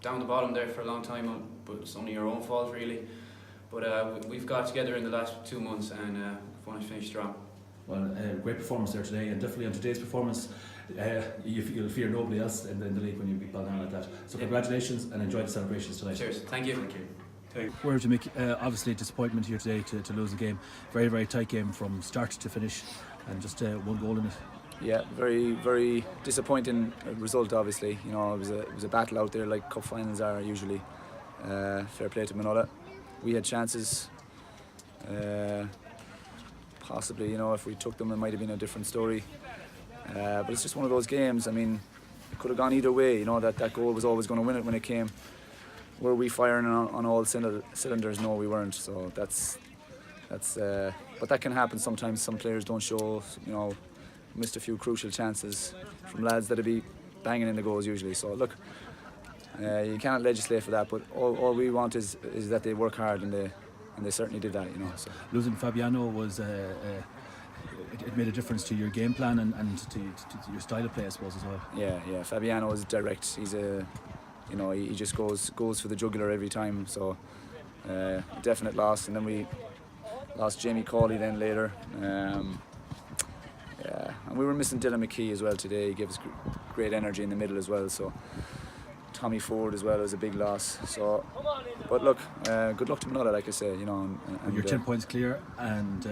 down the bottom there for a long time, but it's only your own fault really. But we've got together in the last 2 months and want to finish strong. Well, great performance there today, and definitely on today's performance, you'll fear nobody else in the league when you beat Ballina like that. So congratulations and enjoy the celebrations tonight. Cheers. Thank you. Thank you. Where to make obviously disappointment here today to lose the game. Very, very tight game from start to finish, and just 1 goal in it. Yeah, very, very disappointing result. Obviously, you know, it was a battle out there like cup finals are usually. Fair play to Manola. We had chances. Possibly, you know, if we took them, it might have been a different story. But it's just one of those games. I mean, it could have gone either way. You know, that goal was always going to win it when it came. Were we firing on all cylinders? No, we weren't. So that's. But that can happen sometimes. Some players don't show. You know, missed a few crucial chances from lads that'd be banging in the goals usually. So look, you cannot legislate for that. But all we want is that they work hard, and they certainly did that. You know. So. Losing Fabiano was. It made a difference to your game plan and to your style of play, I suppose, as well. Yeah. Fabiano is direct. He's you know, he just goes for the jugular every time. So definite loss, and then we lost Jamie Cawley then later. Yeah, and we were missing Dylan McKee as well today. He gave us great energy in the middle as well. So Tommy Ford as well was a big loss. So, but look, good luck to Manola, like I say. You know, and you're 10 points clear, and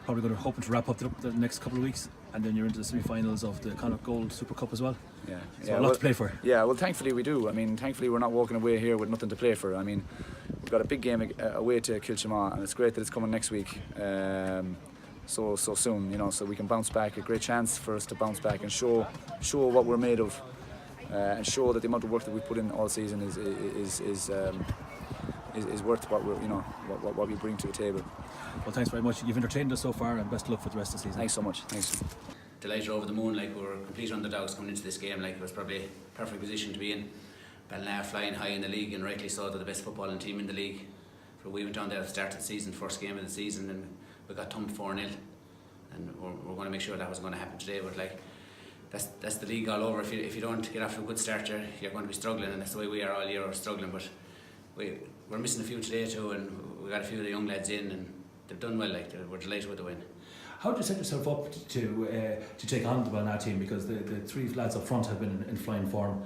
probably going to hoping to wrap up the next couple of weeks, and then you're into the semi-finals of the Connacht Gold Super Cup as well. Yeah, a lot to play for. Yeah, well, thankfully we do. I mean, thankfully we're not walking away here with nothing to play for. I mean, we've got a big game away to Kilchama, and it's great that it's coming next week. So soon, you know, so we can bounce back. A great chance for us to bounce back and show what we're made of, and show that the amount of work that we put in all season is worth what we're, you know, what we bring to the table. Well, thanks very much. You've entertained us so far, and best of luck for the rest of the season. Thanks so much. Thanks. Delighted over the moon. Like, we were complete underdogs coming into this game. Like, it was probably a perfect position to be in. Ballina flying high in the league, and rightly so. They're the best footballing team in the league. So we went down there at the start of the season, first game of the season, and we got thumped 4-0. And we're going to make sure that wasn't going to happen today. But like, that's the league all over. If you don't get off to a good start, you're going to be struggling, and that's the way we are all year. We're struggling, but we're missing a few today too, and we got a few of the young lads in, and they've done well. Like, we're delighted with the win. How do you set yourself up to take on the Ballina team? Because the 3 lads up front have been in flying form,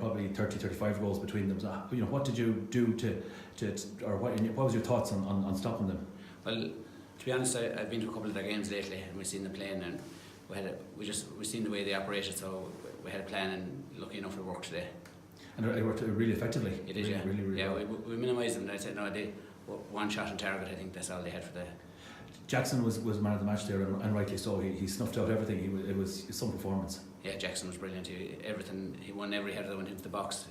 probably 30-35 goals between them. So, you know, what did you do or what was your thoughts on stopping them? Well, to be honest, I've been to a couple of their games lately, and we've seen them playing, and we've seen the way they operated, so we had a plan, and lucky enough it worked today. And it worked really effectively. It did, really yeah. well. We minimised them. I said no, they one shot on target. I think that's all they had for the. Jackson was man of the match there, and rightly so. He snuffed out everything. It was some performance. Yeah, Jackson was brilliant. He won every header that went into the box.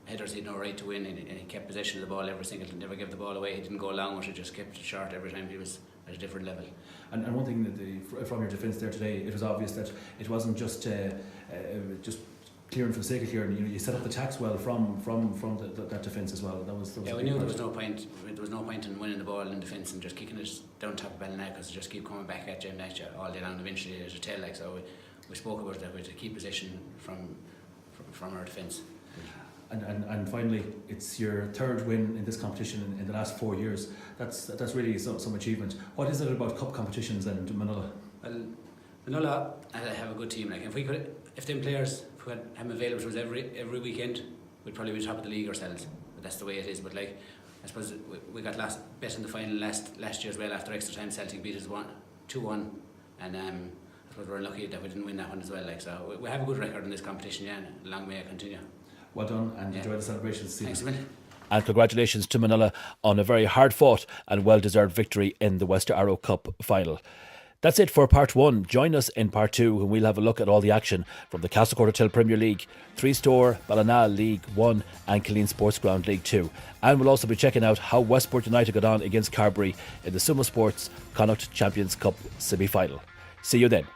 Headers he had no right to win, and he kept possession of the ball every single time. Never gave the ball away. He didn't go long with it. Just kept it short every time. He was at a different level. And one thing that from your defence there today, it was obvious that it wasn't just clearing for the sake of clearing. You know, you set up the attacks well from that defence as well. That was we knew there was no point. There was no point in winning the ball in defence and just kicking it down top of Ballina, because it just keep coming back at you and at you all day long. Eventually, there's a tail. Like, so we spoke about that. We had to keep possession from our defence. And finally, it's your 3rd win in this competition in the last 4 years. That's really some achievement. What is it about cup competitions and Manola? Well, Manola have a good team. Like, if them players had them available to us every weekend, we'd probably be top of the league ourselves. But that's the way it is. But like, I suppose we got bet in the final last year as well. After extra time, Celtic beat us 2-1, and I suppose we're unlucky that we didn't win that one as well. Like, so we have a good record in this competition, yeah, and long may it continue. Well done, and enjoy the celebrations. Thanks a million. And congratulations to Manola on a very hard-fought and well-deserved victory in the Westaro Cup final. That's it for part 1. Join us in part 2 when we'll have a look at all the action from the Castlecourt Hotel Premier League, 3-Store, Ballina League 1 and Killeen Sports Ground League 2. And we'll also be checking out how Westport United got on against Carbery in the Sumo Sports Connacht Champions Cup semi-final. See you then.